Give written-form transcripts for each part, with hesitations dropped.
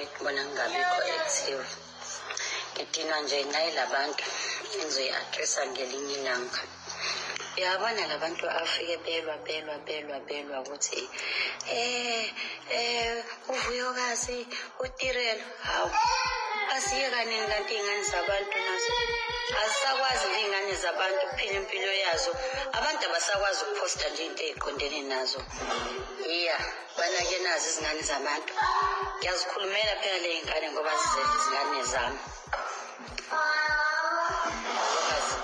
yami kubona ngingabikho active. Ngidinwa nje nayilabantu engizoyi-addressa ngelinye ilanga. Yabona labantu afike belwa ukuthi uVuyokazi uTirelo hawu asiyekane kanti iy'ngane zabantu nazo azisakwazi iy'ngane zabantu ukuphila impilo yazo. Abantu abasakwazi ukuphosta nje into ey'qondene nazo. Bana-ke nazo izingane zabantu. Ngiyazikhulumela phela le y'ngane ngoba zizele izingane zami.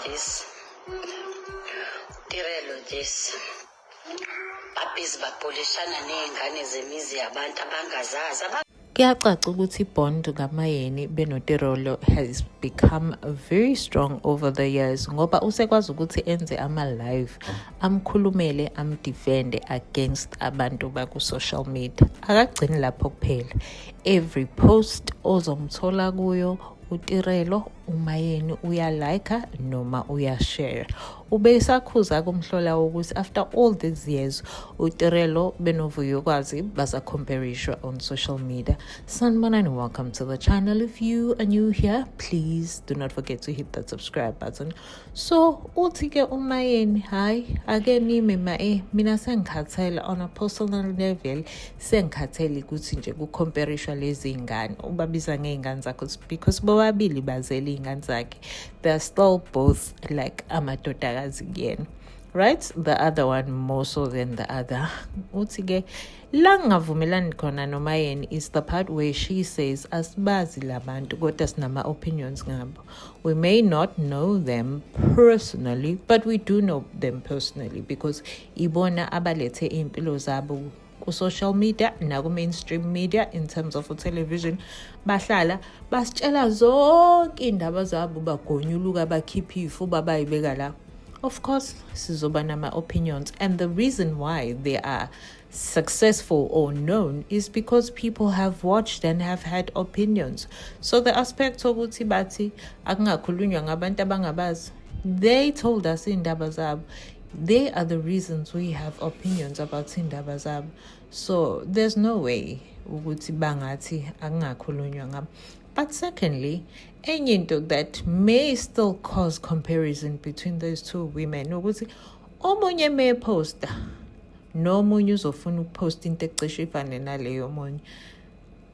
This Tirelo this babhizi bapolishana ney'ngane zemizi yabantu abangazazi. Kuyacaca ukuthi ibond kaMayeni benoTirelo has become very strong over the years ngoba usekwazi ukuthi enze ama-live amkhulumele amdefende against abantu baku-social media. Akagcini lapho kuphela. Every post ozomthola kuyo uTirelo uMayeni uyalike noma uyashare. Ubesakhuza kumhlola ukuthi after all these years uTirelo benoVuyokazi basacompariswa on social media. Sanibonani, welcome to the channel. If you are new here, please do not forget to hit that subscribe button. So uthi-ke uMayeni hayi ake nime mina sengikhathele on a personal level, sengikhathele ukuthi nje kucomparishwa lezi ngane ubabiza ngey'ngane zakho because bobabili bazele iy'ngane zakhe. They're still both like amadodakazi kuyena, right? The other one more so than the other. Uthi-ke la ngingavumelani khona noMayeni is the part where she says asibazi labantu kodwa sinama opinions ngabo. We may not know them personally, but we do know them personally because ibona abalethe impilo zabo ku-social media naku-mainstream media in terms of television. Bahlala basitshela zonke iy'ndaba zabo, bagonyuluka bakhipha ifu babayibeka la. Of course sizoba nama-opinions, and the reason why they are successful or known is because people have watched and have had opinions. So the aspect ukuthi bathi akungakhulunywa ngabantu abangabazi, they told us iy'ndaba zabo. They are the reasons we have opinions about indaba zabo. So there's no way ukuthi bangathi akungakhulunywa ngabo. But secondly, enye into that may still cause comparison between those two women ukuthi omunye may posta nomunye uzofuna ukuposta into ecishe ifane naleyo omunye.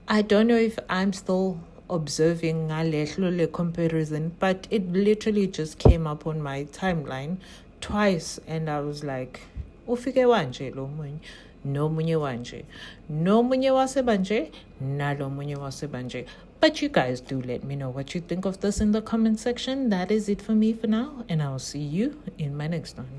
I don't know if I'm still observing ngalehlo le comparison, but it literally just came up on my timeline twice and I was like, ufike wanje lo munye nomunye wanje nomunye wasebanje nalo munye wasebanje. But you guys do let me know what you think of this in the comment section. That is it for me for now, and I'll see you in my next one.